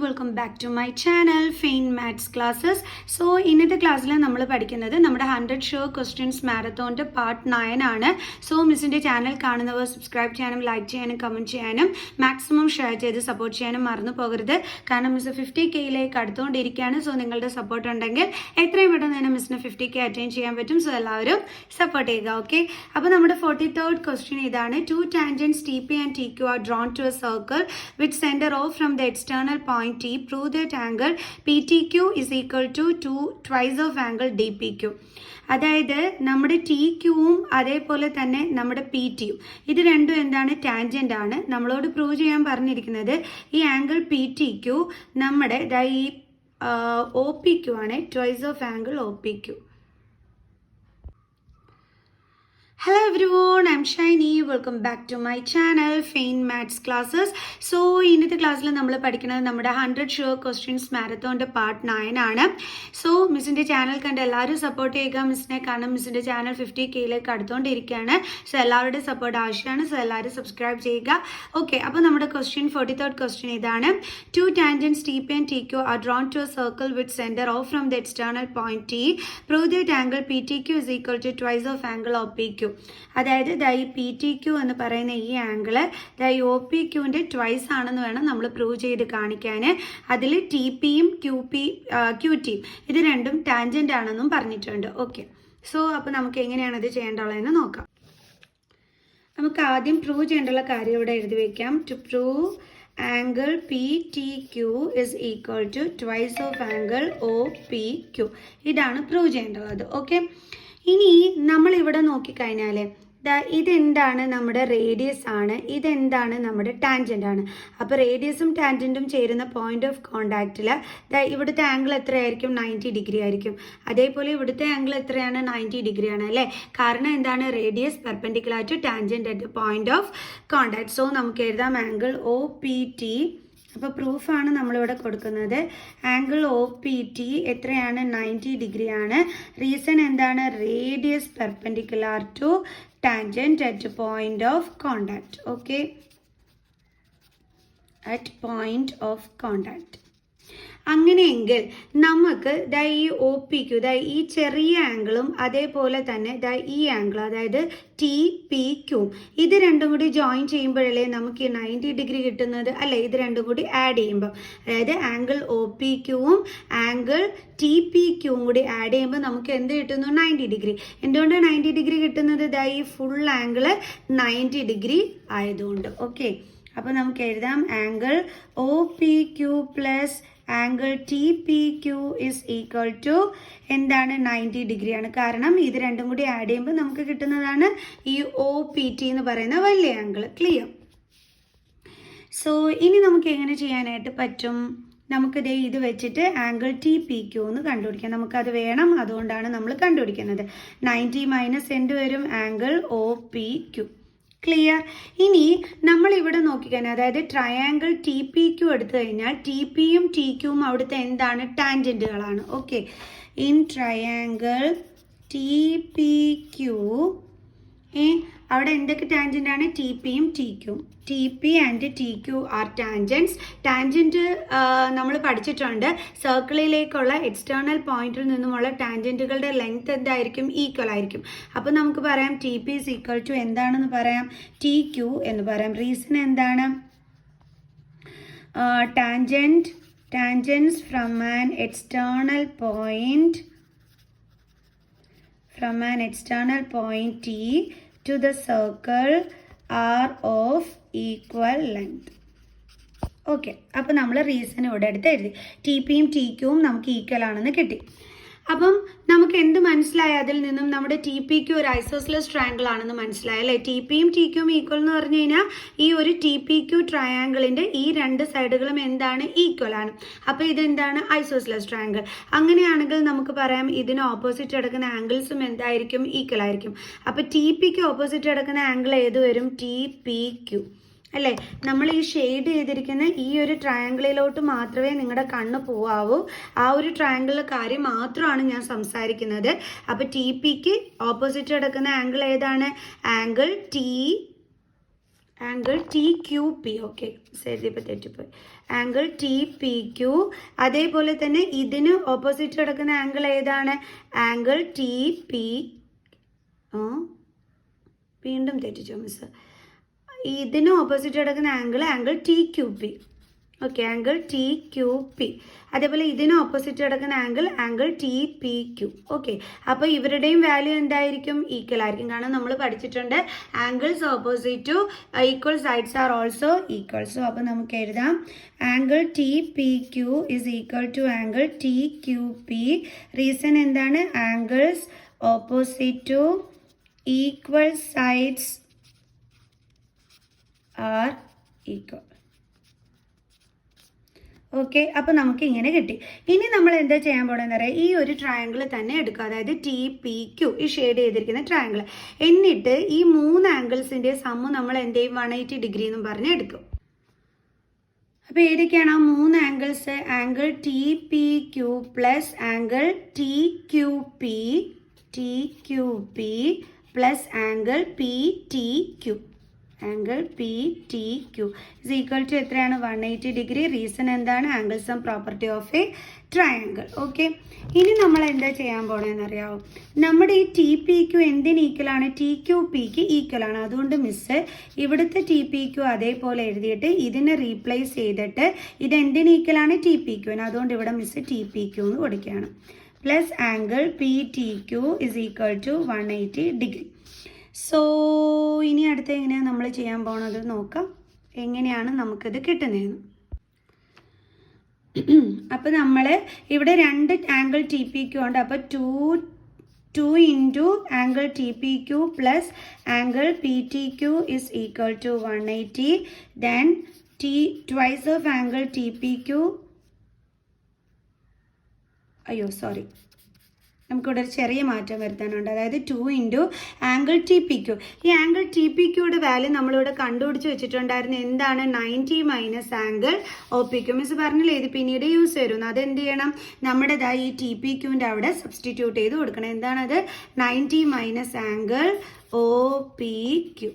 Welcome back to my channel fine maths classes. So ഇന്നത്തെ ക്ലാസ്സിൽ നമ്മൾ പഠിക്കുന്നത് നമ്മുടെ 100 ഷുവർ ക്വസ്റ്റ്യൻസ് മാരത്തോണിൻ്റെ പാർട്ട് 9 ആണ്. സോ മിസ്സിൻ്റെ ചാനൽ കാണുന്നവർ സബ്സ്ക്രൈബ് ചെയ്യാനും ലൈക്ക് ചെയ്യാനും കമൻറ്റ് ചെയ്യാനും മാക്സിമം ഷെയർ ചെയ്ത് സപ്പോർട്ട് ചെയ്യാനും മറന്നു പോകരുത്. കാരണം മിസ് 50Kയിലേക്ക് അടുത്തുകൊണ്ടിരിക്കുകയാണ്. സോ നിങ്ങളുടെ സപ്പോർട്ട് ഉണ്ടെങ്കിൽ എത്രയും പെട്ടെന്ന് തന്നെ മിസ്സിന് 50K അറ്റൈൻ ചെയ്യാൻ പറ്റും. സോ എല്ലാവരും സപ്പോർട്ട് ചെയ്യുക. ഓക്കെ, അപ്പോൾ നമ്മുടെ 43rd ക്വസ്റ്റ്യൻ ഇതാണ്. 2 tangents TP and TQ are drawn to a circle which center off from the external point T. Prove that angle PTQ is equal to twice of angle DPQ. അതായത് നമ്മുടെ T ക്യൂവും അതേപോലെ തന്നെ നമ്മുടെ P ടിയും ഇത് രണ്ടും എന്താണ്? ടാൻജൻ്റ് ആണ്. നമ്മളോട് പ്രൂവ് ചെയ്യാൻ പറഞ്ഞിരിക്കുന്നത് ഈ ആംഗിൾ പി ടി ക്യൂ നമ്മുടെ ഈ ഒ പി ക്യൂ ആണ്, twice of angle O P Q. Hello everyone, I'm Shiny. Welcome back to my channel Fein Maths Classes. So ഇന്നത്തെ ക്ലാസ്സിൽ നമ്മൾ പഠിക്കുന്നത് നമ്മുടെ 100 ഷുവർ ക്വസ്റ്റ്യൻസ് മാരത്തോണിൻ്റെ പാർട്ട് 9 ആണ്. സോ മിസ്സിൻ്റെ ചാനൽ കണ്ട് എല്ലാവരും സപ്പോർട്ട് ചെയ്യുക മിസ്സിനെ. കാരണം മിസ്സിൻ്റെ ചാനൽ 50Kയിലേക്ക് അടുത്തുകൊണ്ടിരിക്കുകയാണ്. സോ എല്ലാവരുടെയും സപ്പോർട്ട് ആവശ്യമാണ്. സോ എല്ലാവരും സബ്സ്ക്രൈബ് ചെയ്യുക. ഓക്കെ, അപ്പോൾ നമ്മുടെ ക്വസ്റ്റ്യൻ 43rd ക്വസ്റ്റ്യൻ ഇതാണ്. 2 tangents TP and TQ are drawn to a circle with center off from the external point T. Prove that angle PTQ is equal to twice of angle OPQ. അതായത് ഈ P T Q എന്ന് പറയുന്ന ഈ angle ഈ O P ക്യൂവിൻ്റെ twice ആണെന്ന് വേണം നമ്മൾ prove ചെയ്ത് കാണിക്കാൻ. അതിൽ ടി പിയും ക്യൂ ടിയും ഇത് രണ്ടും ടാൻജൻ്റ് ആണെന്നും പറഞ്ഞിട്ടുണ്ട്. ഓക്കെ, സോ അപ്പോൾ നമുക്ക് എങ്ങനെയാണ് ഇത് ചെയ്യേണ്ടതെന്ന് നോക്കാം. നമുക്ക് ആദ്യം പ്രൂവ് ചെയ്യേണ്ടുള്ള കാര്യം ഇവിടെ എഴുതി വയ്ക്കാം. To prove angle P T Q is equal to twice of angle O P Q. ഇതാണ് പ്രൂവ് ചെയ്യേണ്ടത്. ഓക്കെ, ഇനി നമ്മൾ ഇവിടെ നോക്കിക്കഴിഞ്ഞാൽ ഇതെന്താണ്? നമ്മുടെ റേഡിയസ് ആണ്. ഇതെന്താണ്? നമ്മുടെ ടാൻജൻ്റ് ആണ്. അപ്പോൾ റേഡിയസും ടാൻജൻറ്റും ചേരുന്ന പോയിന്റ് ഓഫ് കോണ്ടാക്റ്റിൽ ഇവിടുത്തെ ആംഗിൾ എത്രയായിരിക്കും? 90 ഡിഗ്രി ആയിരിക്കും. അതേപോലെ ഇവിടുത്തെ ആംഗിൾ എത്രയാണ്? 90 ഡിഗ്രി ആണ് അല്ലേ? കാരണം എന്താണ്? Radius perpendicular to tangent at point of contact. So നമുക്ക് എഴുതാം ആംഗിൾ ഒ പി ടി. അപ്പോൾ പ്രൂഫാണ് നമ്മളിവിടെ കൊടുക്കുന്നത്. ആംഗിൾ ഒ പി ടി എത്രയാണ്? 90 ഡിഗ്രി ആണ്. റീസൺ എന്താണ്? Radius perpendicular to tangent at point of contact. Okay, at point of contact. അങ്ങനെയെങ്കിൽ നമുക്ക് ഈ ഒ പി ക്യൂ ഈ ചെറിയ ആംഗിളും അതേപോലെ തന്നെ ഈ ആംഗിൾ അതായത് ടി പി ക്യൂ ഇത് രണ്ടും കൂടി ജോയിൻ ചെയ്യുമ്പോഴല്ലേ നമുക്ക് ഈ 90 ഡിഗ്രി കിട്ടുന്നത് അല്ലേ? ഇത് രണ്ടും കൂടി ആഡ് ചെയ്യുമ്പോൾ അതായത് ആംഗിൾ ഒ പി ക്യൂവും ആംഗിൾ ടി പി ക്യൂവും കൂടി ആഡ് ചെയ്യുമ്പോൾ നമുക്ക് എന്ത് കിട്ടുന്നു? 90 ഡിഗ്രി. എന്തുകൊണ്ടാണ് 90 ഡിഗ്രി കിട്ടുന്നത്? ഈ ഫുൾ ആംഗിള് 90 ഡിഗ്രി ആയതുകൊണ്ട്. ഓക്കെ, അപ്പോൾ നമുക്ക് എഴുതാം angle O P Q plus angle T P Q is equal to എന്താണ്? 90 ഡിഗ്രിയാണ്. കാരണം ഇത് രണ്ടും കൂടി ആഡ് ചെയ്യുമ്പോൾ നമുക്ക് കിട്ടുന്നതാണ് ഈ ഒ പി ടി എന്ന് പറയുന്ന വലിയ ആംഗിൾ. ക്ലിയർ? സോ ഇനി നമുക്ക് എങ്ങനെ ചെയ്യാനായിട്ട് പറ്റും? നമുക്കിത് ഇത് വെച്ചിട്ട് ആംഗിൾ ടി പി ക്യൂ എന്ന് കണ്ടുപിടിക്കാം. നമുക്കത് വേണം, അതുകൊണ്ടാണ് നമ്മൾ കണ്ടുപിടിക്കുന്നത്. 90 മൈനസ് എന്ത് വരും? Angle O P Q. Clear? ഇനി നമ്മൾ ഇവിടെ നോക്കിക്കഴിഞ്ഞാൽ അതായത് ട്രയാങ്കിൾ ടി പി ക്യൂ എടുത്തു കഴിഞ്ഞാൽ ടി പിയും ടി ക്യൂവും അവിടുത്തെ എന്താണ്? ടാൻജൻറ്റുകളാണ്. Okay, in triangle T P Q അവിടെ എന്തൊക്കെ ടാൻജൻ്റ് ആണ്? ടി പിയും ടി ക്യൂവും. T P and T Q are tangents. Tangent നമ്മൾ പഠിച്ചിട്ടുണ്ട്. സർക്കിളിലേക്കുള്ള എക്സ്റ്റേണൽ പോയിന്റിൽ നിന്നുമുള്ള ടാൻജൻറ്റുകളുടെ ലെങ്ത് എന്തായിരിക്കും? ഈക്വൽ ആയിരിക്കും. അപ്പോൾ നമുക്ക് പറയാം T P is equal to എന്താണെന്ന് പറയാം? ടി ക്യൂ എന്ന് പറയാം. റീസൺ എന്താണ്? Tangents from an external point T to the circle are of equal length. Okay, അപ്പോൾ നമ്മൾ റീസൺ ഇവിടെ എടുത്ത് എഴുതി. ടി പിയും ടി ക്യൂവും നമുക്ക് ഈക്വൽ ആണെന്ന് കിട്ടി. അപ്പം നമുക്ക് എന്ത് മനസ്സിലായി? അതിൽ നിന്നും നമ്മുടെ ടി പി ക്യൂ ഒരു ഐസോസ്ലെസ് ട്രയാങ്കിൾ ആണെന്ന് മനസ്സിലായി അല്ലേ? ടി പിയും ടി ക്യൂവും ഈക്വൽ എന്ന് പറഞ്ഞു കഴിഞ്ഞാൽ ഈ ഒരു ടി പി ക്യൂ ട്രയാങ്കിളിൻ്റെ ഈ രണ്ട് സൈഡുകളും എന്താണ്? ഈക്വൽ ആണ്. അപ്പോൾ ഇതെന്താണ്? Isosceles triangle. അങ്ങനെയാണെങ്കിൽ നമുക്ക് പറയാം ഇതിന് ഓപ്പോസിറ്റ് കിടക്കുന്ന ആംഗിൾസും എന്തായിരിക്കും? ഈക്വൽ ആയിരിക്കും. അപ്പോൾ ടി പിക്ക് ഓപ്പോസിറ്റ് കിടക്കുന്ന ആംഗിൾ ഏത് വരും? ടി പി ക്യൂ അല്ലേ? നമ്മൾ ഈ ഷെയ്ഡ് ചെയ്തിരിക്കുന്ന ഈ ഒരു ട്രയാങ്കിളിലോട്ട് മാത്രമേ നിങ്ങളുടെ കണ്ണ് പോവാവൂ. ആ ഒരു ട്രയാങ്കിളിലെ കാര്യം മാത്രമാണ് ഞാൻ സംസാരിക്കുന്നത്. അപ്പോൾ ടി പിക്ക് ഓപ്പോസിറ്റ് കിടക്കുന്ന ആംഗിൾ ഏതാണ്? Angle T angle T Q P. Okay, എഴുതിയപ്പോൾ തെറ്റിപ്പോയി. Angle T P Q. അതേപോലെ തന്നെ ഇതിന് ഓപ്പോസിറ്റ് കിടക്കുന്ന ആംഗിൾ ഏതാണ്? Angle T P. വീണ്ടും തെറ്റിച്ചോ മിസ്? ഇതിന് ഓപ്പോസിറ്റ് കിടക്കുന്ന angle T Q P. Okay, angle T Q P. അതേപോലെ ഇതിന് ഓപ്പോസിറ്റ് കിടക്കുന്ന angle T P Q. Okay, അപ്പോൾ ഇവരുടെയും വാല്യൂ എന്തായിരിക്കും? ഈക്വൽ ആയിരിക്കും. കാരണം നമ്മൾ പഠിച്ചിട്ടുണ്ട് angles opposite to equal sides are also equal. So അപ്പോൾ നമുക്ക് എഴുതാം angle T P Q is equal to angle T Q P. Reason എന്താണ്? Angles opposite to equal sides are equal. Okay, അപ്പോൾ നമുക്ക് ഇങ്ങനെ കിട്ടി. ഇനി നമ്മൾ എന്താ ചെയ്യാൻ പോകണമെന്ന് പറയാം, ഈ ഒരു ട്രയാങ്കിൾ തന്നെ എടുക്കുക, അതായത് ടി പി ക്യു, ഈ ഷെയ്ഡ് ചെയ്തിരിക്കുന്ന ട്രയാങ്കിൾ. എന്നിട്ട് ഈ 3 ആംഗിൾസിൻ്റെ സമ്മ് നമ്മൾ എന്ത് ചെയ്യും? 180 ഡിഗ്രി എന്നും പറഞ്ഞ് എടുക്കും. അപ്പോൾ ഏതൊക്കെയാണ് ആ 3 angles? Angle T P Q plus angle T Q P plus angle P T Q. Angle P T Q is equal to എത്രയാണ്? 180 ഡിഗ്രി. റീസൺ എന്താണ്? Angle sum property of a triangle. Okay, ഇനി നമ്മൾ എന്താ ചെയ്യാൻ പോകണമെന്ന് അറിയാമോ? നമ്മുടെ ഈ ടി പി ക്യു എന്തിന് ഈക്വലാണ്? ടി ക്യു പിക്ക് ഈക്വലാണ്. അതുകൊണ്ട് മിസ് ഇവിടുത്തെ ടി പി ക്യു അതേപോലെ എഴുതിയിട്ട് ഇതിനെ റീപ്ലേസ് ചെയ്തിട്ട് ഇത് എന്തിന് ഈക്വലാണ്? T P ക്യുവിന്. അതുകൊണ്ട് ഇവിടെ മിസ് ടി പി ക്യു എന്ന് കൊടുക്കുകയാണ്. Plus angle P T Q is equal to 180 degree. So ഇനി അടുത്ത് എങ്ങനെയാണ് നമ്മൾ ചെയ്യാൻ പോകുന്നത് നോക്കാം, എങ്ങനെയാണ് നമുക്കിത് കിട്ടുന്നതെന്ന്. അപ്പോൾ നമ്മൾ ഇവിടെ 2 ആംഗിൾ ടി പി ക്യു ഉണ്ട്. അപ്പോൾ 2 into angle T P Q plus angle P T Q is equal to 180. Then twice of angle T P Q. നമുക്കിവിടെ ഒരു ചെറിയ മാറ്റം വരുത്താനുണ്ട്. അതായത് 2 into angle T P Q. ഈ ആംഗിൾ ടി പി ക്യൂയുടെ വാല്യൂ നമ്മളിവിടെ കണ്ടുപിടിച്ച് വെച്ചിട്ടുണ്ടായിരുന്നു. എന്താണ്? 90 minus angle O P Q. Miss പറഞ്ഞില്ലേ ഇത് പിന്നീട് യൂസ് വരുന്നു. അതെന്ത് ചെയ്യണം? നമ്മുടെ ഈ ടി പി ക്യൂവിൻ്റെ അവിടെ സബ്സ്റ്റിറ്റ്യൂട്ട് ചെയ്ത് കൊടുക്കണം. എന്താണത്? 90 minus angle O P Q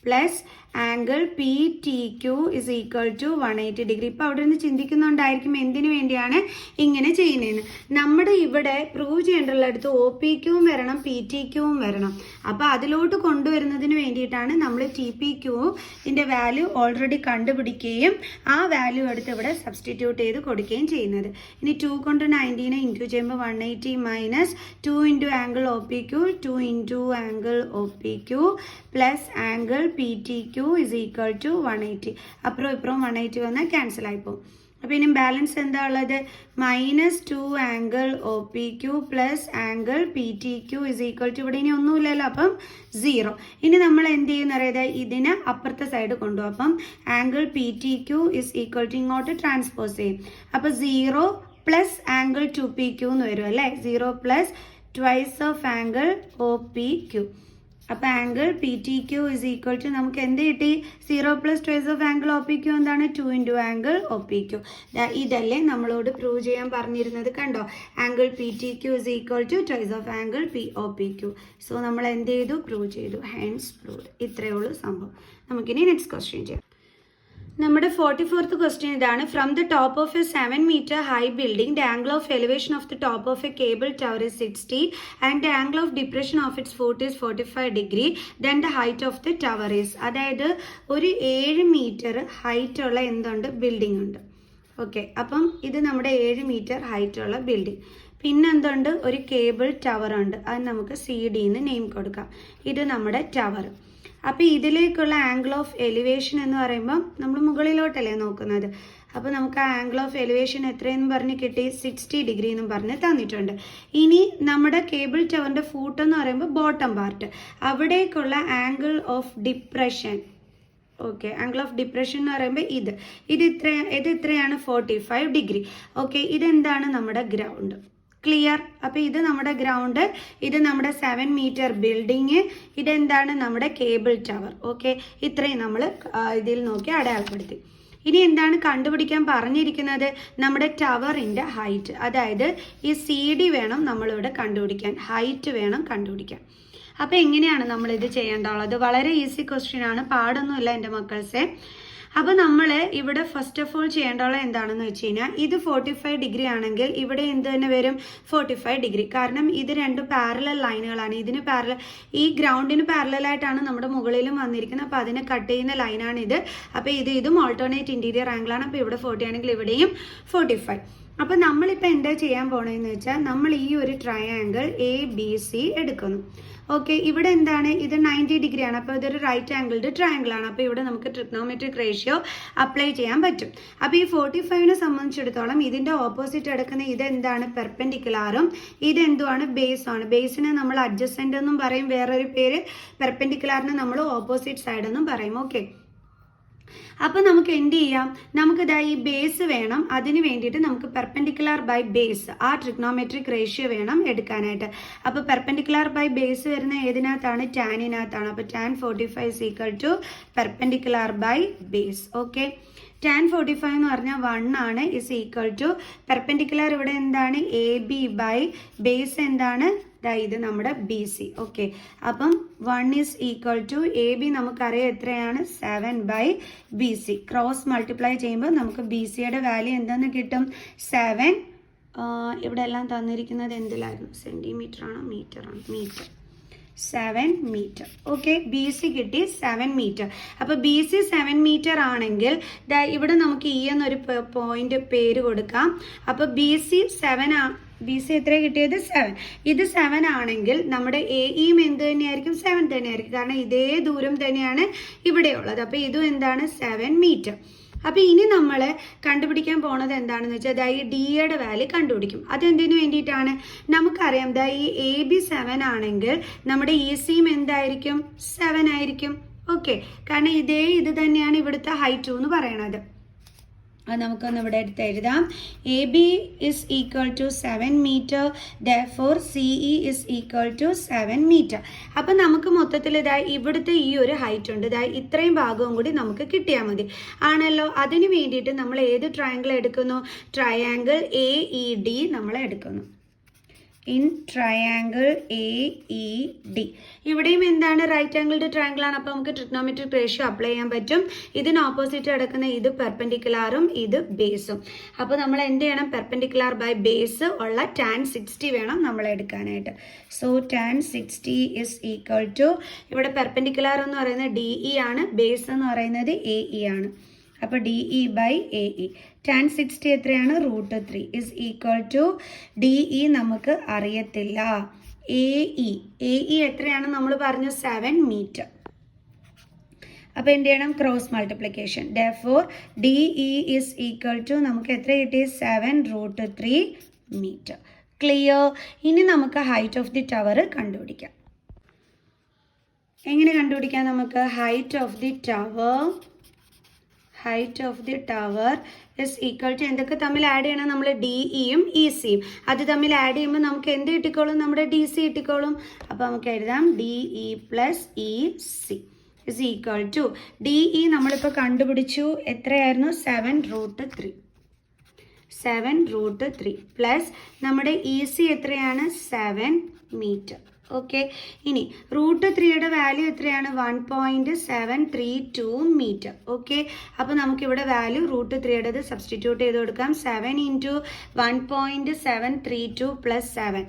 plus angle P T Q is equal to 180 degree. ഇപ്പോൾ അവിടെ നിന്ന് ചിന്തിക്കുന്നുണ്ടായിരിക്കും എന്തിനു വേണ്ടിയാണ് ഇങ്ങനെ ചെയ്യുന്നതെന്ന്. നമ്മുടെ ഇവിടെ പ്രൂവ് ചെയ്യേണ്ടുള്ളടുത്ത് ഒ പി ക്യൂവും വരണം, പി ടി ക്യൂവും വരണം. അപ്പോൾ അതിലോട്ട് കൊണ്ടുവരുന്നതിന് വേണ്ടിയിട്ടാണ് നമ്മൾ ടി പി ക്യൂവിൻ്റെ വാല്യൂ ഓൾറെഡി കണ്ടുപിടിക്കുകയും ആ വാല്യൂ എടുത്ത് ഇവിടെ സബ്സ്റ്റിറ്റ്യൂട്ട് ചെയ്ത് കൊടുക്കുകയും ചെയ്യുന്നത്. ഇനി 2 കൊണ്ട് 90 ഇൻറ്റു ചെയ്യുമ്പോൾ 180 minus 2 into angle O P Q, 2 into angle O P Q plus angle P T Q is equal to 180. അപ്പുറം ഇപ്പുറം 180 വന്നാൽ ക്യാൻസൽ ആയിപ്പോവും. അപ്പോൾ ഇനി ബാലൻസ് എന്താ ഉള്ളത്? Minus 2 angle O P Q plus angle P T Q is equal to, ഇവിടെ ഇനി ഒന്നുമില്ലല്ലോ, അപ്പം 0. ഇനി നമ്മൾ എന്ത് ചെയ്യുന്ന അറിയാതെ ഇതിനെ അപ്പുറത്തെ സൈഡ് കൊണ്ടുപോകും. അപ്പം angle P T Q is equal to ഇങ്ങോട്ട് ട്രാൻസ്പോസ് ചെയ്യും. അപ്പോൾ 0 പ്ലസ് ആംഗിൾ 2 പി ക്യു എന്ന് വരും അല്ലേ? 0 plus twice of angle O P Q. അപ്പോൾ angle P T Q is equal to നമുക്ക് എന്ത് കിട്ടി? 0 plus twice of angle O P Q എന്താണ്? 2 into angle O P Q. ഇതല്ലേ നമ്മളോട് പ്രൂവ് ചെയ്യാൻ പറഞ്ഞിരുന്നത്? കണ്ടോ? Angle P T Q is equal to twice of angle P O P Q. So നമ്മൾ എന്ത് ചെയ്തു? പ്രൂവ് ചെയ്തു. Hence proved. ഇത്രയേ ഉള്ളൂ സംഭവം. നമുക്കിനി നെക്സ്റ്റ് ക്വസ്റ്റ്യൻ ചെയ്യാം. നമ്മുടെ 44th ക്വസ്റ്റ്യൻ ഇതാണ്. From the top of a 7 meter high building the angle of elevation of the top of a cable tower is 60 and the angle of depression of its foot is 45 degree then the height of the tower is. അതായത് ഒരു 7 metre height ഉള്ള എന്തുണ്ട്? Building ഉണ്ട്. Okay, അപ്പം ഇത് നമ്മുടെ 7 metre height ഉള്ള building. പിന്നെന്തുണ്ട്? ഒരു കേബിൾ ടവർ ഉണ്ട്. അത് നമുക്ക് CD എന്ന് നെയിം കൊടുക്കാം. ഇത് നമ്മുടെ ടവർ. അപ്പോൾ ഇതിലേക്കുള്ള ആംഗിൾ ഓഫ് എലിവേഷൻ എന്ന് പറയുമ്പം നമ്മൾ മുകളിലോട്ടല്ലേ നോക്കുന്നത്. അപ്പോൾ നമുക്ക് ആ ആംഗിൾ ഓഫ് എലിവേഷൻ എത്രയെന്ന് പറഞ്ഞ് കിട്ടി? 60 ഡിഗ്രി എന്നും പറഞ്ഞ് തന്നിട്ടുണ്ട്. ഇനി നമ്മുടെ കേബിൾ ടവറിൻ്റെ ഫൂട്ട് എന്ന് പറയുമ്പോൾ ബോട്ടം പാർട്ട്, അവിടേക്കുള്ള angle of depression. Okay, angle of depression എന്ന് പറയുമ്പോൾ ഇത് എത്രയാണ്? 45 ഡിഗ്രി. ഓക്കെ, ഇതെന്താണ്? നമ്മുടെ ഗ്രൗണ്ട്. ക്ലിയർ? അപ്പോൾ ഇത് നമ്മുടെ ഗ്രൗണ്ട്, ഇത് നമ്മുടെ 7 മീറ്റർ ബിൽഡിങ്, ഇതെന്താണ്? നമ്മുടെ കേബിൾ ടവർ. ഓക്കെ, ഇത്രയും നമ്മൾ ഇതിൽ നോക്കി അടയാളപ്പെടുത്തി. ഇനി എന്താണ് കണ്ടുപിടിക്കാൻ പറഞ്ഞിരിക്കുന്നത്? നമ്മുടെ ടവറിൻ്റെ ഹൈറ്റ്. അതായത് ഈ CD വേണം നമ്മളിവിടെ കണ്ടുപിടിക്കാൻ, ഹൈറ്റ് വേണം കണ്ടുപിടിക്കാൻ. അപ്പോൾ എങ്ങനെയാണ് നമ്മളിത് ചെയ്യേണ്ടത്? വളരെ ഈസി ക്വസ്റ്റ്യൻ ആണ്, പാടൊന്നുമില്ല എൻ്റെ മക്കൾസെ. അപ്പോൾ നമ്മൾ ഇവിടെ ഫസ്റ്റ് ഓഫ് ഓൾ ചെയ്യേണ്ടത് എന്താണെന്ന് വെച്ച് കഴിഞ്ഞാൽ, ഇത് 45 ഡിഗ്രി ആണെങ്കിൽ ഇവിടെ എന്ത് തന്നെ വരും? 45 ഡിഗ്രി. കാരണം ഇത് രണ്ടും പാരലൽ ലൈനുകളാണ്. ഇതിന് ഈ ഗ്രൗണ്ടിന് പാരലായിട്ടാണ് നമ്മുടെ മുകളിലും വന്നിരിക്കുന്നത്. അപ്പോൾ അതിനെ കട്ട് ചെയ്യുന്ന ലൈനാണ് ഇത്. അപ്പോൾ ഇതും ഓൾട്ടർനേറ്റ് ഇൻറ്റീരിയർ ആംഗിളാണ്. അപ്പോൾ ഇവിടെ 40 ആണെങ്കിൽ ഇവിടെയും 45. അപ്പോൾ നമ്മളിപ്പോൾ എന്താ ചെയ്യാൻ പോണതെന്ന് വെച്ചാൽ, നമ്മൾ ഈ ഒരു ട്രയാങ്കിൾ ABC എടുക്കുന്നു. ഓക്കെ, ഇവിടെ എന്താണ്? ഇത് 90 ഡിഗ്രി ആണ്. അപ്പോൾ ഇതൊരു റൈറ്റ് ആംഗിൾഡ് ട്രയാങ്കിൾ ആണ്. അപ്പോൾ ഇവിടെ നമുക്ക് ട്രിഗ്നോമെട്രിക് റേഷ്യോ അപ്ലൈ ചെയ്യാൻ പറ്റും. അപ്പോൾ ഈ 45നെ സംബന്ധിച്ചിടത്തോളം ഇതിൻ്റെ ഓപ്പോസിറ്റ് എടുക്കുന്ന ഇതെന്താണ്? പെർപെൻഡിക്കുലാറും ഇതെന്തുമാണ്? ബേസാണ്. ബേസിനെ നമ്മൾ അഡ്ജസൻ്റ് എന്നും പറയും, വേറൊരു പേര്. പെർപെൻഡിക്കുലാറിന് നമ്മൾ ഓപ്പോസിറ്റ് സൈഡ് എന്നും പറയും. ഓക്കെ, അപ്പോൾ നമുക്ക് എന്ത് ചെയ്യാം? നമുക്കിതാ ഈ ബേസ് വേണം. അതിന് വേണ്ടിയിട്ട് നമുക്ക് പെർപെൻഡിക്കുലർ ബൈ ബേസ്, ആ ട്രിഗ്നോമെട്രിക് റേഷ്യോ വേണം എടുക്കാനായിട്ട്. അപ്പോൾ പെർപെൻഡിക്കുലർ ബൈ ബേസ് വരുന്ന ഏതിനകത്താണ്? ടാനിനകത്താണ്. അപ്പോൾ tan 45 is equal to perpendicular by base. Okay, tan 45 എന്ന് പറഞ്ഞാൽ 1 ആണ്, ഇസ് ഈക്വൽ ടു പെർപെൻഡിക്കുലർ ഇവിടെ എന്താണ്? AB ബൈ ബേസ് എന്താണ്? ഇത് നമ്മുടെ BC. ഓക്കെ, അപ്പം 1 ഈസ് ഈക്വൽ ടു AB നമുക്കറിയാം എത്രയാണ്? 7 ബൈ BC. ക്രോസ് മൾട്ടിപ്ലൈ ചെയ്യുമ്പോൾ നമുക്ക് BCയുടെ വാല്യൂ എന്തെന്ന് കിട്ടും? 7. ഇവിടെ എല്ലാം തന്നിരിക്കുന്നത് എന്തിലായിരുന്നു? സെൻറ്റിമീറ്റർ ആണോ മീറ്റർ ആണ്? മീറ്റർ. 7 മീറ്റർ. ഓക്കെ, BC കിട്ടി 7 മീറ്റർ. അപ്പോൾ BC 7 മീറ്റർ ആണെങ്കിൽ ഇവിടെ നമുക്ക് E എന്നൊരു പോയിന്റ് പേര് കൊടുക്കാം. അപ്പോൾ BC 7 BC എത്ര കിട്ടിയത്? 7. ഇത് 7 ആണെങ്കിൽ നമ്മുടെ AEയും എന്ത് തന്നെയായിരിക്കും? 7 തന്നെയായിരിക്കും. കാരണം ഇതേ ദൂരം തന്നെയാണ് ഇവിടെയുള്ളത്. അപ്പോൾ ഇതും എന്താണ്? 7 മീറ്റർ. അപ്പോൾ ഇനി നമ്മൾ കണ്ടുപിടിക്കാൻ പോണത് എന്താണെന്ന് വെച്ചാൽ, ഈ ഡിയുടെ വാല്യൂ കണ്ടുപിടിക്കും. അതെന്തിനു വേണ്ടിയിട്ടാണ്? നമുക്കറിയാം ഈ AB 7 ആണെങ്കിൽ നമ്മുടെ ECയും എന്തായിരിക്കും? 7 ആയിരിക്കും. ഓക്കെ, കാരണം ഇത് തന്നെയാണ് ഇവിടുത്തെ ഹൈറ്റ് എന്ന് പറയണത്. അത് നമുക്കൊന്ന് ഇവിടെ എടുത്ത് എഴുതാം. AB is equal to 7 meter, therefore CE is equal to 7 meter. അപ്പം നമുക്ക് മൊത്തത്തിൽ ഇവിടുത്തെ ഈ ഒരു ഹൈറ്റ് ഉണ്ട്, ഇത്രയും ഭാഗവും കൂടി നമുക്ക് കിട്ടിയാൽ മതി ആണല്ലോ. അതിന് വേണ്ടിയിട്ട് നമ്മൾ ഏത് ട്രയാങ്കിൾ എടുക്കുന്നു? ട്രയാങ്കിൾ AED നമ്മൾ എടുക്കുന്നു. In triangle AED. ഇവിടെയും എന്താണ്? റൈറ്റ് ആംഗിൾഡ് ട്രയാങ്കിൾ ആണ്. അപ്പോൾ നമുക്ക് ട്രിഗ്നോമെട്രിക് റേഷ്യോ അപ്ലൈ ചെയ്യാൻ പറ്റും. ഇതിന് ഓപ്പോസിറ്റ് കിടക്കുന്ന ഇത് പെർപെൻഡിക്കുലാറും ഇത് ബേസും. അപ്പോൾ നമ്മൾ എന്ത് ചെയ്യണം? പെർപെൻഡിക്കുലാർ ബൈ ബേസ് ഉള്ള tan 60 വേണം നമ്മൾ എടുക്കാനായിട്ട്. So tan 60 is equal to, ഇവിടെ പെർപെൻഡിക്കുലാർ എന്ന് പറയുന്നത് DE ആണ്, ബേസ് എന്ന് പറയുന്നത് AE ആണ്. അപ്പോൾ DE ബൈ AE. tan 60 എത്രയാണ്? √3 ഇസ് ഈക്വൽ ടു DE നമുക്ക് അറിയത്തില്ല. AE എത്രയാണ് നമ്മൾ പറഞ്ഞു? 7 മീറ്റർ. അപ്പോൾ എന്ത് ചെയ്യണം? Cross multiplication. therefore DE is equal to നമുക്ക് എത്ര കിട്ടി? 7√3 മീറ്റർ. ക്ലിയർ? ഇനി നമുക്ക് ഹൈറ്റ് ഓഫ് ദി ടവർ കണ്ടുപിടിക്കാം. എങ്ങനെ കണ്ടുപിടിക്കാം നമുക്ക്? Height of the tower is equal to എന്തൊക്കെ തമ്മിൽ ആഡ് ചെയ്യണം? നമ്മൾ DEയും ECയും. അത് തമ്മിൽ ആഡ് ചെയ്യുമ്പോൾ നമുക്ക് എന്ത് കിട്ടിക്കോളും? നമ്മുടെ DC കിട്ടിക്കോളും. അപ്പോൾ നമുക്ക് എഴുതാം DE plus EC is equal to DE നമ്മളിപ്പോൾ കണ്ടുപിടിച്ചു. എത്രയായിരുന്നു? 7√3 പ്ലസ് നമ്മുടെ EC എത്രയാണ്? 7 മീറ്റർ. ഓക്കെ, ഇനി √3യുടെ വാല്യൂ എത്രയാണ്? 1.732 മീറ്റർ. ഓക്കെ, അപ്പോൾ നമുക്കിവിടെ വാല്യൂ √3യുടേത് സബ്സ്റ്റിറ്റ്യൂട്ട് ചെയ്ത് കൊടുക്കാം. 7 × 1.732 plus 7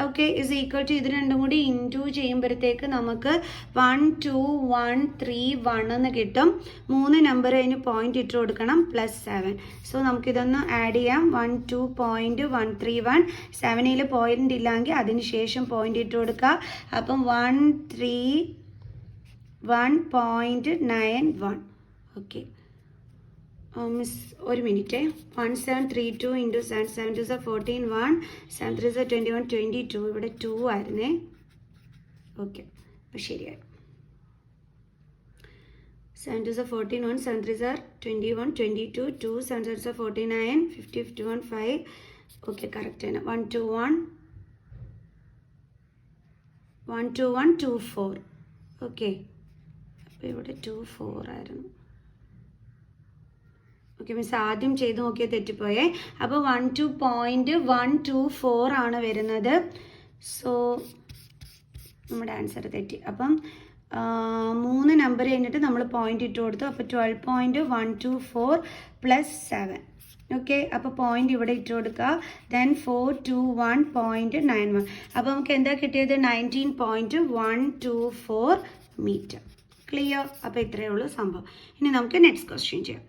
okay is equal to ഇത് രണ്ടും കൂടി ഇൻറ്റു ചെയ്യുമ്പോഴത്തേക്ക് നമുക്ക് 12131 എന്ന് കിട്ടും. 3 നമ്പർ അതിന് പോയിന്റ് ഇട്ട് കൊടുക്കണം പ്ലസ് 7. സോ നമുക്കിതൊന്ന് ആഡ് ചെയ്യാം. 12.131 7ൽ പോയിന്റ് ഇല്ലെങ്കിൽ അതിന് ശേഷം പോയിന്റ് ഇട്ട് കൊടുക്കുക. അപ്പം 131.91. ഓക്കെ മിസ് ഒരു മിനിറ്റ്. 1732 ഇൻറ്റു 7 7 2 14 1 7 3 21 22 ഇവിടെ 2 ആയിരുന്നേ. ഓക്കെ അപ്പോൾ ശരിയായി. 7 2 14 1 7 3 21 22 2 7 7 49 50 51 5. ഓക്കെ കറക്റ്റ് ആണ്. 12124. ഓക്കെ അപ്പോൾ ഇവിടെ 24 ആയിരുന്നു. ഓക്കെ മിസ് ആദ്യം ചെയ്ത് നോക്കിയാൽ തെറ്റിപ്പോയേ. അപ്പോൾ 12.124 ആണ് വരുന്നത്. സോ നമ്മുടെ ആൻസർ തെറ്റി. അപ്പം 3 നമ്പർ കഴിഞ്ഞിട്ട് നമ്മൾ പോയിന്റ് ഇട്ട് കൊടുത്തു. അപ്പോൾ 12.124 + 7. ഓക്കെ, അപ്പോൾ പോയിന്റ് ഇവിടെ ഇട്ട് കൊടുക്കുക. ദെൻ 421.91. അപ്പോൾ നമുക്ക് എന്താ കിട്ടിയത്? 19.124 മീറ്റർ. ക്ലിയർ? അപ്പോൾ ഇത്രയേ ഉള്ളൂ സംഭവം. ഇനി നമുക്ക് നെക്സ്റ്റ് ക്വസ്റ്റ്യൻ ചെയ്യാം.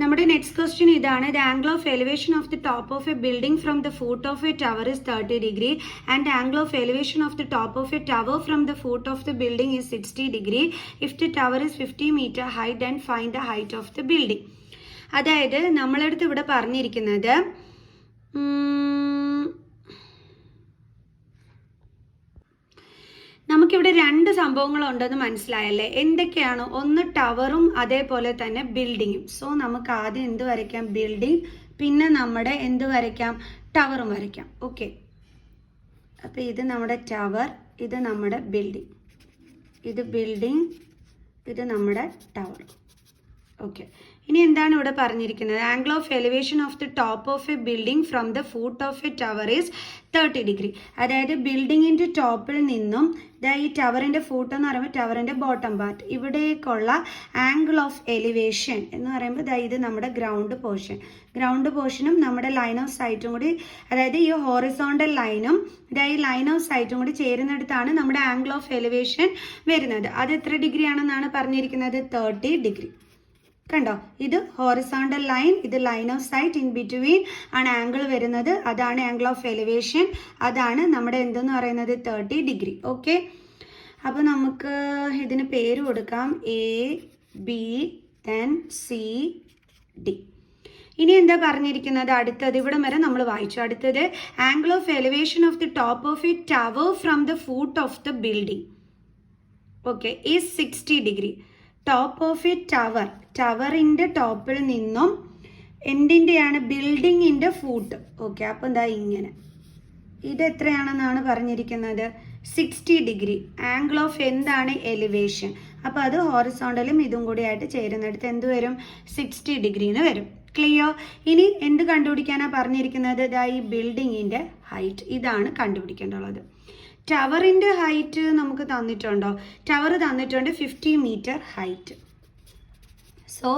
നമ്മുടെ നെക്സ്റ്റ് ക്വസ്റ്റ്യൻ ഇതാണ്. The angle of elevation of the top of A building from the foot of a tower is 30 degree and angle of elevation of the top of a tower from the foot of the building is 60 degree. If the tower is 50 meter high, then find the height of the building. അതായത് നമ്മളടുത്ത് ഇവിടെ പറഞ്ഞിരിക്കുന്നത് നമുക്കിവിടെ 2 സംഭവങ്ങളുണ്ടെന്ന് മനസ്സിലായല്ലേ? എന്തൊക്കെയാണ്? ഒന്ന് ടവറും അതേപോലെ തന്നെ ബിൽഡിങ്ങും. So നമുക്ക് ആദ്യം എന്ത് വരയ്ക്കാം? ബിൽഡിംഗ്. പിന്നെ നമ്മുടെ എന്ത് വരയ്ക്കാം? ടവറും വരയ്ക്കാം. ഓക്കെ, അപ്പോൾ ഇത് നമ്മുടെ ടവർ, ഇത് നമ്മുടെ ബിൽഡിംഗ്. ഇത് ബിൽഡിംഗ്, ഇത് നമ്മുടെ ടവർ. ഓക്കെ, ഇനി എന്താണ് ഇവിടെ പറഞ്ഞിരിക്കുന്നത്? Angle of elevation of the top of A building from the foot of a tower is 30 degree. അതായത് ബിൽഡിങ്ങിൻ്റെ ടോപ്പിൽ നിന്നും ഈ ടവറിൻ്റെ ഫൂട്ട് എന്ന് പറയുമ്പോൾ ടവറിൻ്റെ ബോട്ടം പാർട്ട്, ഇവിടേക്കുള്ള ആംഗിൾ ഓഫ് എലിവേഷൻ എന്ന് പറയുമ്പോൾ ഇത് നമ്മുടെ ഗ്രൗണ്ട് പോർഷൻ. ഗ്രൗണ്ട് പോർഷനും നമ്മുടെ ലൈൻ ഓഫ് സൈറ്റും കൂടി, അതായത് ഈ ഹോറിസോണ്ടൽ ലൈനും ഈ ലൈൻ ഓഫ് സൈറ്റും കൂടി ചേരുന്നിടത്താണ് നമ്മുടെ ആംഗിൾ ഓഫ് എലിവേഷൻ വരുന്നത്. അത് എത്ര ഡിഗ്രി ആണെന്നാണ് പറഞ്ഞിരിക്കുന്നത്? 30 degree. കണ്ടോ, ഇത് ഹോറിസോണ്ടൽ ലൈൻ, ഇത് line of sight, in between ആണ് ആംഗിൾ വരുന്നത്. അതാണ് ആംഗിൾ ഓഫ് എലിവേഷൻ. അതാണ് നമ്മുടെ എന്തെന്ന് പറയുന്നത്? 30 degree. ഓക്കെ, അപ്പോൾ നമുക്ക് ഇതിന് പേര് കൊടുക്കാം AB, then CD. ഇനി എന്താ പറഞ്ഞിരിക്കുന്നത്? അടുത്തത് ഇവിടെ വരെ നമ്മൾ വായിച്ചു. അടുത്തത് angle of elevation of the top of a tower from the foot of the building okay is 60 degree. Top of a tower, ടവറിൻ്റെ ടോപ്പിൽ നിന്നും എന്തിൻ്റെയാണ്? ബിൽഡിങ്ങിൻ്റെ ഫൂട്ട്. ഓക്കെ, അപ്പം എന്താ ഇങ്ങനെ, ഇത് എത്രയാണെന്നാണ് പറഞ്ഞിരിക്കുന്നത്? 60 degree. ആംഗിൾ ഓഫ് എന്താണ്? എലിവേഷൻ. അപ്പോൾ അത് ഹോറിസോണ്ടലും ഇതും കൂടി ആയിട്ട് ചേരുന്നിടത്ത് എന്ത് വരും? 60 degree എന്ന് വരും. ക്ലിയർ? ഇനി എന്ത് കണ്ടുപിടിക്കാനാണ് പറഞ്ഞിരിക്കുന്നത്? ഈ ബിൽഡിങ്ങിൻ്റെ ഹൈറ്റ്, ഇതാണ് കണ്ടുപിടിക്കേണ്ടുള്ളത്. ടവറിൻ്റെ ഹൈറ്റ് നമുക്ക് തന്നിട്ടുണ്ടോ? ടവർ തന്നിട്ടുണ്ട് 50 meter ഹൈറ്റ്. സോ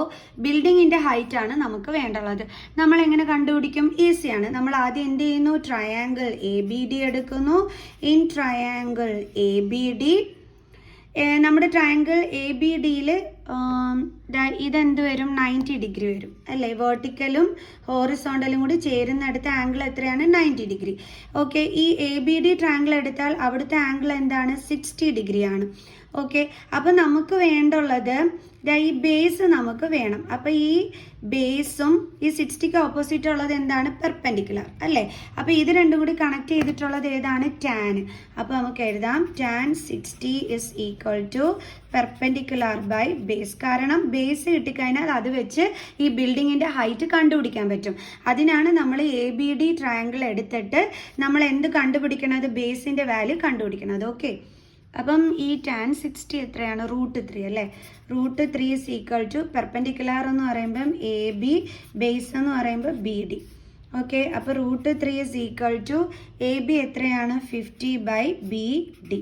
ബിൽഡിങ്ങിൻ്റെ ഹൈറ്റ് ആണ് നമുക്ക് വേണ്ടുള്ളത്. നമ്മൾ എങ്ങനെ കണ്ടുപിടിക്കും? ഈസിയാണ്. നമ്മൾ ആദ്യം എന്ത് ചെയ്യുന്നു? ട്രയാങ്കിൾ ABD എടുക്കുന്നു. ഇൻ ട്രയാങ്കിൾ ABD, നമ്മുടെ ട്രയാങ്കിൾ ABDയിൽ ഇതെന്ത് വരും? 90 degree വരും അല്ലേ? വെർട്ടിക്കലും ഹോറിസോണ്ടലും കൂടി ചേരുന്നിടത്ത് ആംഗിൾ എത്രയാണ്? 90 degree. ഓക്കെ, ഈ ABD ട്രയാങ്കിൾ എടുത്താൽ അവിടുത്തെ ആംഗിൾ എന്താണ്? 60 degree ആണ്. ഓക്കെ, അപ്പം നമുക്ക് വേണ്ടുള്ളത് ഈ ബേസ് നമുക്ക് വേണം. അപ്പം ഈ ബേസും ഈ 60ക്ക് ഓപ്പോസിറ്റ് ഉള്ളത് എന്താണ്? പെർപെൻഡിക്കുലർ അല്ലേ? അപ്പം ഇത് രണ്ടും കൂടി കണക്ട് ചെയ്തിട്ടുള്ളത് ഏതാണ്? ടാൻ. അപ്പോൾ നമുക്ക് എഴുതാം tan 60 is equal to perpendicular by base. കാരണം ബേസ് കിട്ടിക്കഴിഞ്ഞാൽ അത് വെച്ച് ഈ ബിൽഡിങ്ങിൻ്റെ ഹൈറ്റ് കണ്ടുപിടിക്കാൻ പറ്റും. അതിനാണ് നമ്മൾ ABD ട്രയാങ്കിൾ എടുത്തിട്ട് നമ്മൾ എന്ത് കണ്ടുപിടിക്കണത്? ബേസിൻ്റെ വാല്യൂ കണ്ടുപിടിക്കണത്. ഓക്കെ, അപ്പം ഈ ടാൻ 60 എത്രയാണ്? √3 അല്ലേ? √3 ഇസ് ഈക്വൽ ടു പെർപെൻഡിക്കുലർ എന്ന് പറയുമ്പം AB, ബേസ് എന്ന് പറയുമ്പോൾ BD. ഓക്കെ, അപ്പോൾ √3 ഇസ് ഈക്വൽ ടു AB എത്രയാണ്? 50/BD.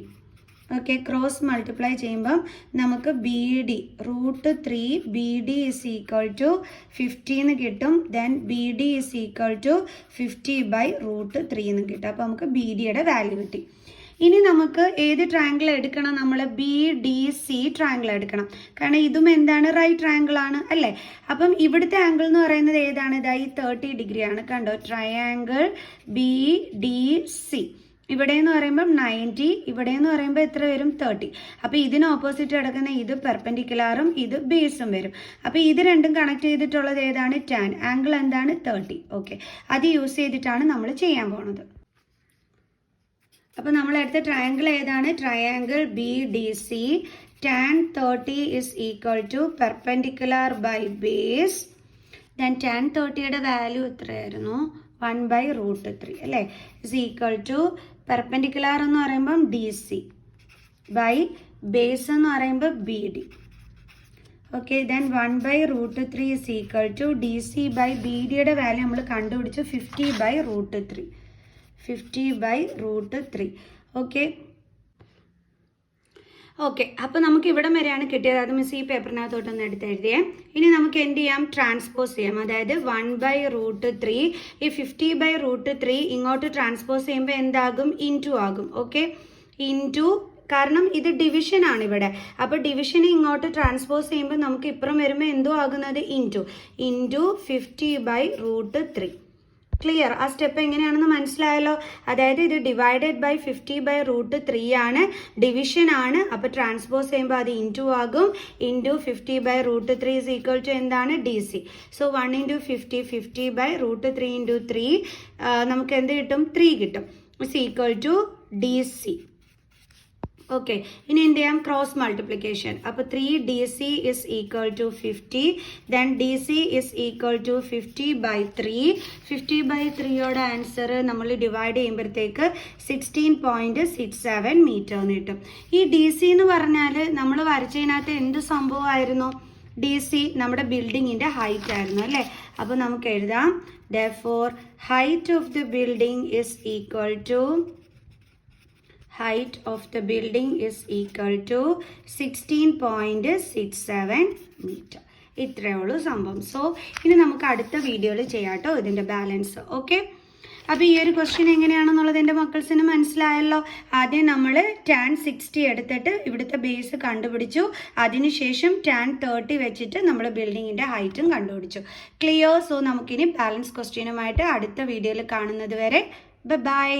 ഓക്കെ, ക്രോസ് മൾട്ടിപ്ലൈ ചെയ്യുമ്പം നമുക്ക് BD √3BD is equal to 50 എന്ന് കിട്ടും. Then BD is equal to 50/√3 എന്ന് കിട്ടും. അപ്പോൾ നമുക്ക് BDയുടെ വാല്യൂ കിട്ടി. ഇനി നമുക്ക് ഏത് ട്രയാങ്കിൾ എടുക്കണം? നമ്മൾ BDC ട്രയാങ്കിൾ എടുക്കണം. കാരണം ഇതും എന്താണ്? റൈറ്റ് ട്രയാങ്കിൾ ആണ് അല്ലേ? അപ്പം ഇവിടുത്തെ ആംഗിൾ എന്ന് പറയുന്നത് ഏതാണ്? ഈ 30 degree ആണ്. കണ്ടോ, ട്രയാങ്കിൾ BDC. ഇവിടെ എന്ന് പറയുമ്പം 90, ഇവിടെ എന്ന് പറയുമ്പോൾ എത്ര വരും? 30. അപ്പോൾ ഇതിന് ഓപ്പോസിറ്റ് കിടക്കുന്ന ഇത് പെർപെൻഡിക്കുലറും ഇത് ബേസും വരും. അപ്പോൾ ഇത് രണ്ടും കണക്ട് ചെയ്തിട്ടുള്ളത് ഏതാണ്? ടാൻ. ആംഗിൾ എന്താണ്? 30. ഓക്കെ, അത് യൂസ് ചെയ്തിട്ടാണ് നമ്മൾ ചെയ്യാൻ പോകുന്നത്. അപ്പോൾ നമ്മൾ എടുത്ത ട്രയാങ്കിൾ ഏതാണ്? Triangle BDC. Tan 30 is equal to perpendicular by base. Then tan 30യുടെ വാല്യൂ എത്രയായിരുന്നു? 1/√3 അല്ലേ? ഇസ് ഈക്വൽ ടു പെർപെൻഡിക്കുലർ എന്ന് പറയുമ്പം DC ബൈ ബേസ് എന്ന് പറയുമ്പോൾ BD. Okay, then 1/√3 is equal to DC by BDയുടെ വാല്യൂ നമ്മൾ കണ്ടുപിടിച്ചു 50/√3. 50/√3. ഓക്കെ, അപ്പോൾ നമുക്ക് ഇവിടം വരെയാണ് കിട്ടിയത്. അത് മിസ് ഈ പേപ്പറിനകത്തോട്ടൊന്ന് എടുത്ത് എഴുതിയേ. ഇനി നമുക്ക് എന്ത് ചെയ്യാം, ട്രാൻസ്പോസ് ചെയ്യാം. അതായത് 1/√3 ഈ 50/√3 ഇങ്ങോട്ട് ട്രാൻസ്പോസ് ചെയ്യുമ്പോൾ എന്താകും, ഇൻറ്റു ആകും. ഓക്കെ, ഇൻറ്റു, കാരണം ഇത് ഡിവിഷൻ ആണ് ഇവിടെ. അപ്പോൾ ഡിവിഷനെ ഇങ്ങോട്ട് ട്രാൻസ്പോസ് ചെയ്യുമ്പോൾ നമുക്ക് ഇപ്പുറം വരുമ്പോൾ എന്തോ ആകുന്നത്, ഇൻറ്റു 50/√3. ക്ലിയർ? ആ സ്റ്റെപ്പ് എങ്ങനെയാണെന്ന് മനസ്സിലായല്ലോ. അതായത് ഇത് ഡിവൈഡഡ് ബൈ 50/√3 ആണ്, ഡിവിഷൻ ആണ്. അപ്പോൾ ട്രാൻസ്പോസ് ചെയ്യുമ്പോൾ അത് ഇൻറ്റു ആകും. ഇൻറ്റു 50/√3 ഈസ് ഈക്വൽ ടു എന്താണ്, DC. സോ 1 × 50, 50/√3 × 3 നമുക്ക് എന്ത് കിട്ടും, 3 കിട്ടും. Is equal to DC. Okay, ഇനി എന്ത് ചെയ്യാം, ക്രോസ് മൾട്ടിപ്ലിക്കേഷൻ. അപ്പോൾ 3DC is equal to 50, then DC is equal to 50/3. 50/3യുടെ ആൻസർ നമ്മൾ ഡിവൈഡ് ചെയ്യുമ്പോഴത്തേക്ക് 16.67 മീറ്റർ എന്ന് കിട്ടും. ഈ DC എന്ന് പറഞ്ഞാൽ നമ്മൾ വരച്ചതിനകത്ത് എന്ത് സംഭവമായിരുന്നു, DC നമ്മുടെ ബിൽഡിങ്ങിൻ്റെ ഹൈറ്റ് ആയിരുന്നു അല്ലേ. അപ്പോൾ നമുക്ക് എഴുതാം, therefore height of the building is equal to height of the building is equal to 16.67 meter. ഇത്രയേ ഉള്ളൂ സംഭവം. സോ ഇനി നമുക്ക് അടുത്ത വീഡിയോയിൽ ചെയ്യാം കേട്ടോ ഇതിൻ്റെ ബാലൻസ്. ഓക്കെ, അപ്പോൾ ഈ ഒരു ക്വസ്റ്റ്യൻ എങ്ങനെയാണെന്നുള്ളത് എൻ്റെ മക്കൾസിന് മനസ്സിലായല്ലോ. ആദ്യം നമ്മൾ tan 60 എടുത്തിട്ട് ഇവിടുത്തെ ബേസ് കണ്ടുപിടിച്ചു. അതിനുശേഷം tan 30 വെച്ചിട്ട് നമ്മൾ ബിൽഡിങ്ങിൻ്റെ ഹൈറ്റും കണ്ടുപിടിച്ചു. ക്ലിയർ? സോ നമുക്കിനി ബാലൻസ് ക്വസ്റ്റ്യനുമായിട്ട് അടുത്ത വീഡിയോയിൽ കാണുന്നത് വരെ ബൈ.